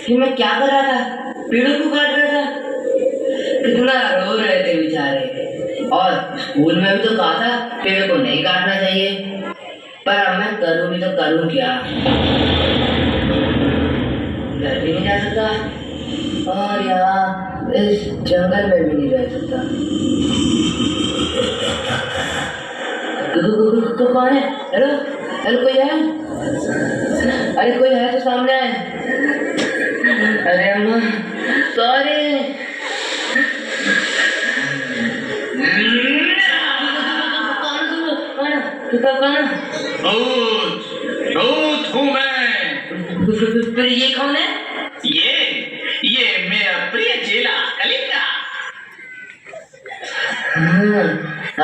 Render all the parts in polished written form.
कि मैं क्या कर रहा था, पेड़ों को काट रहा था। कितना रो रहे थे बेचारे। और स्कूल में भी तो कहा था पेड़ को नहीं काटना चाहिए, पर अब मैं करूँ भी तो करूँ क्या। घर भी नहीं जा सकता और यहाँ इस जंगल में भी नहीं रह सकता। कौन है? हेलो हेलो, कोई है? अरे कोई है तो सामने आए। अरे अम्मा सॉरी। भूत हूँ मैं। फिर ये कौन है? ये मेरा प्रिय चेला कलिंगा।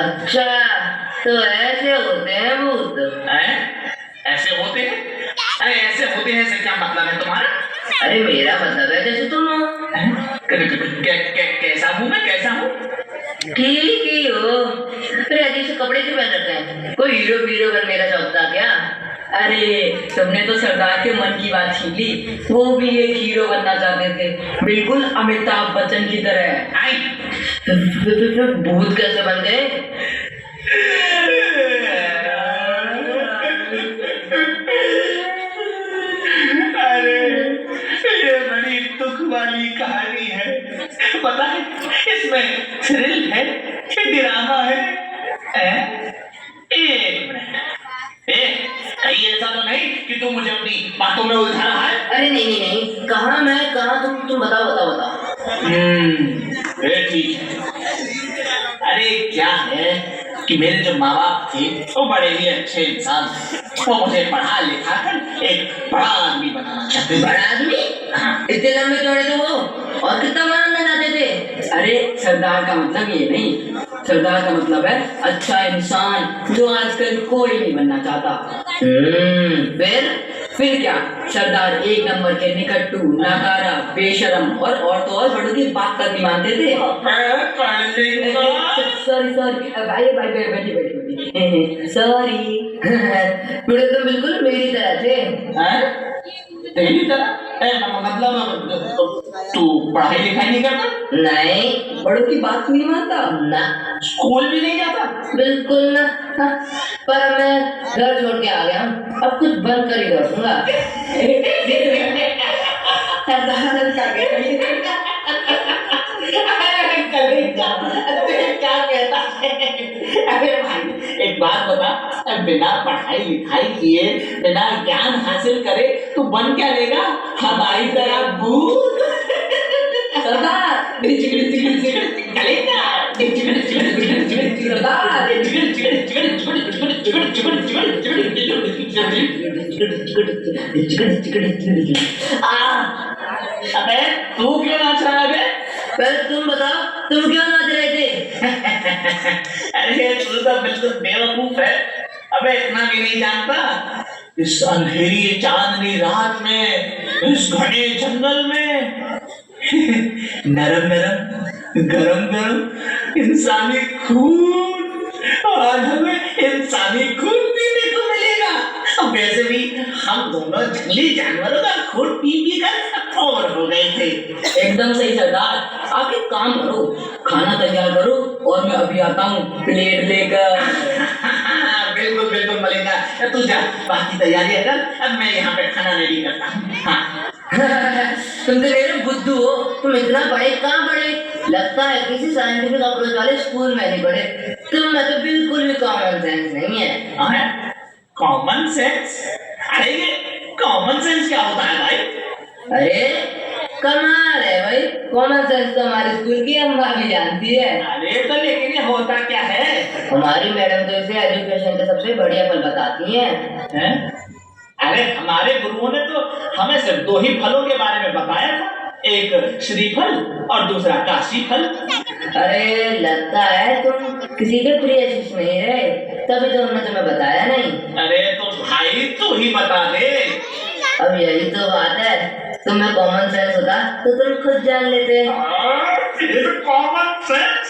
अच्छा, तो ऐसे होते हैं भूत? ऐसे होते हैं? अरे ऐसे होते हैं से क्या मतलब है तुम्हारा? अरे मेरा मतलब है जैसे तुम हो। कैसा हूँ मैं, कैसा हूँ? ठीक ही हो। फिर अजीब से कपड़े क्यों पहन रखे हैं? कोई हीरो बनने का शौक था क्या? अरे तुमने तो सरदार के मन की बात छीन ली। वो भी एक हीरो बनना चाहते थे, बिल्कुल अमिताभ बच्चन की तरह। फिर भूत कैसे बन गए? अरे ये बड़ी दुख वाली कहानी है। पता है इसमें थ्रिल है कि ड्रामा है? एक मिनट, कहीं ऐसा तो नहीं कि तू मुझे अपनी बातों में उलझा रहा है? अरे नहीं, कहाँ मैं कहाँ तुम बताओ। ठीक है। अरे क्या है कि मेरे जो माँ बाप थे वो बड़े ही अच्छे इंसान थे। वो मुझे पढ़ा लिखा कर एक बड़ा आदमी बनाना चाहते थे। बड़ा आदमी? इतने लंबे चौड़े तो हो, और कितना बनना चाहते थे? अरे सरदार का मतलब ये नहीं, सरदार का मतलब है अच्छा इंसान, जो आजकल कोई नहीं बनना चाहता। फिर क्या, सरदार एक नंबर के निकट्टू, नाकारा, बेशरम और और बड़ों की बात करनी मानते थे। सॉरी भाई बैठिए। सॉरी। बड़े तो बिल्कुल मेरी तरह थे। तेरी तरह? मतलब तू पढ़ाई लिखाई नहीं करता? नहीं, बड़ों की बात नहीं मानता ना। स्कूल भी नहीं जाता? बिल्कुल ना। पर मैं घर छोड़ के आ गया हूँ, अब कुछ बंद कर ही रखूंगा। क्या कहता है? अरे भाई एक बात बता, बिना पढ़ाई लिखाई किए, बिना ज्ञान हासिल करे तू बन क्या लेगा? हमारी तरह भूत? सरदार अबे तू क्यों नाच रहा है? पहले तुम बताओ, तुम क्यों नाच रहे थे? अरे तू तो बिल्कुल बेवकूफ है। अबे इतना भी नहीं जानता, इस अंधेरी चांदनी रात में, इस घने जंगल में नरम गरम इंसानी खून, और हमें इंसानी खून पीने को मिलेगा। वैसे भी हम दोनों जंगली जानवरों का खून पी कर और हो गए थे। एकदम सही सरदार। आप एक काम करो, खाना तैयार करो और मैं अभी आता हूँ प्लेट लेकर। बिल्कुल मलेगा, तू जा बाकी तैयारी कर, अब मैं यहाँ पे खाना रेडी करता हूँ। तुम तो मेरे बुद्धू हो, तुम इतना पढ़े कहाँ पढ़े? लगता है किसी साइंटिफिक अप्रोच वाले स्कूल में नहीं पढ़े। तुम में तो बिल्कुल भी कॉमन सेंस नहीं है। Common sense? अरे ये कॉमन सेंस क्या होता है भाई? अरे कमाल है भाई, कॉमन सेंस तो हमारे स्कूल की अम्मा भी जानती है। अरे तो लेकिन ये होता क्या है? हमारी मैडम तो इसे एजुकेशन के सबसे बढ़िया फल बताती हैं। अरे हमारे गुरुओं ने तो हमें सिर्फ दो ही फलों के बारे में बताया था, एक श्रीफल और दूसरा काशी फल। अरे लगता है तुम किसी के प्रिय शिष्य नहीं रहे, तभी तो हमने तुम्हें बताया नहीं। अरे तो भाई तू ही बता दे। अब यही तो बात है, तुम्हें कॉमन सेंस होता तो तुम खुद जान लेते। Common sense?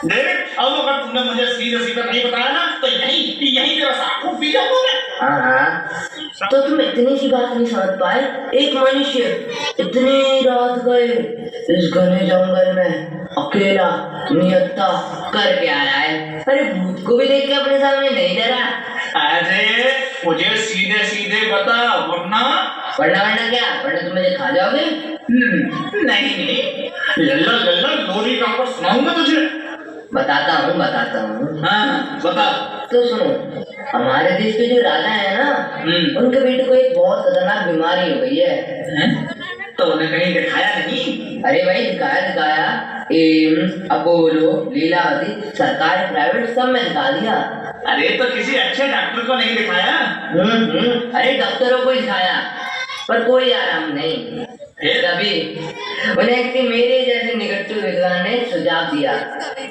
देख अब अगर तुमने मुझे सीधा नहीं बताया ना तो यही तेरा साखू पी जाऊंगा मैं। हाँ तो तुम इतनी सी बात नहीं समझ पाए? एक मनुष्य इतनी रात गए इस घने जंगल में अकेला निहत्था कर के आया है। अरे भूत को भी देख के अपने सामने नहीं डरा? अरे मुझे सीधे सीधे बता, वरना वरना क्या? वरना तुम मुझे खा जाओगे? नहीं, लल्ला लल्ला लोरी का सुनाऊंगा तुझे। बताता हूँ। हाँ बता। तो सुनो, हमारे देश के जो राजा है ना, उनके बेटे को एक बहुत खतरनाक बीमारी हो गई है। तो उन्हें कहीं दिखाया नहीं? अरे भाई दिखाया एम्स, अपोलो, लीलावती, सरकारी प्राइवेट सब में दिखा दिया। अरे तो किसी अच्छे डॉक्टर को नहीं दिखाया? अरे डॉक्टरों को दिखाया पर कोई आराम नहीं। तभी उन्हें कि मेरे जैसे निगट्टू विद्वान ने सुझाव दिया,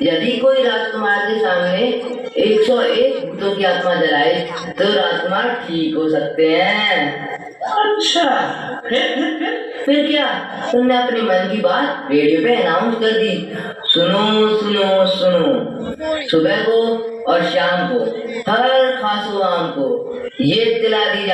यदि कोई राजकुमार के सामने 101 भूतों की आत्मा जलाए तो राजकुमार ठीक हो सकते हैं। अच्छा, फिर क्या? तुमने अपनी मन की बात रेडियो पे अनाउंस कर दी। सुनो सुनो सुनो, सुबह को और शाम को हर खासो आम को ये इत्तला दी जाती